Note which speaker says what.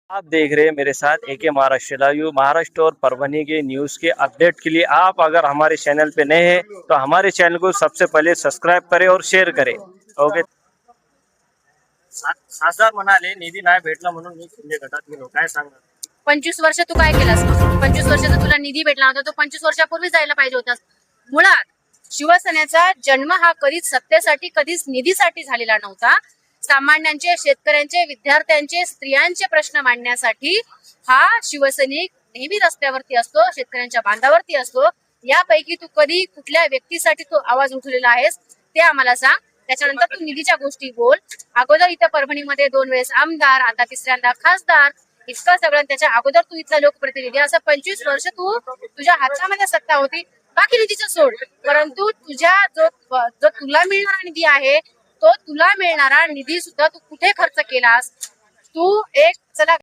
Speaker 1: आप देख रहे हैं मेरे साथ एके महाराष्ट्र लाइव। महाराष्ट्र और परभनी के न्यूज के अपडेट के लिए आप अगर हमारे चैनल पे नए हैं तो हमारे चैनल को सबसे पहले सब्सक्राइब करें और शेअर करें। ओके। खासदार म्हणाले निधी नाही भेटला म्हणून मी शिंदे गटात गेलो, काय सांगणार?
Speaker 2: 25 वर्ष तू काय केलास? 25 वर्षाचा तुला निधी भेटला होता, तो 25 वर्षापूर्वी जायला पाहिजे होतास. मुळात शिवसेनेचा जन्म हा कधीच सत्तेसाठी कधीच निधीसाठी झालेला नव्हता. सामान्यांचे, शेतकऱ्यांचे, विद्यार्थ्यांचे, स्त्रियांचे प्रश्न मांडण्यासाठी हा शिवसैनिक नेहमी रस्त्यावरती असतो, शेतकऱ्यांच्या बांधावरती असतो. यापैकी तू कधी कुठल्या व्यक्तीसाठी तो आवाज उठवलेला आहेस ते आम्हाला सांग. त्याच्यानंतर तू निधीच्या गोष्टी बोल. अगोदर इथं परभणीमध्ये 2 वेळेस आमदार, आता तिसऱ्यांदा खासदार, इतकं सगळं. त्याच्या अगोदर तू इथला लोकप्रतिनिधी, असं 25 वर्ष तुझ्या हातामध्ये सत्ता होती. बाकी निधीचं सोड, परंतु तुझ्या जो तुला मिळणारा निधी आहे तो तुला मिळणारा निधी सुद्धा तू कुठे खर्च केलास? तू एक चला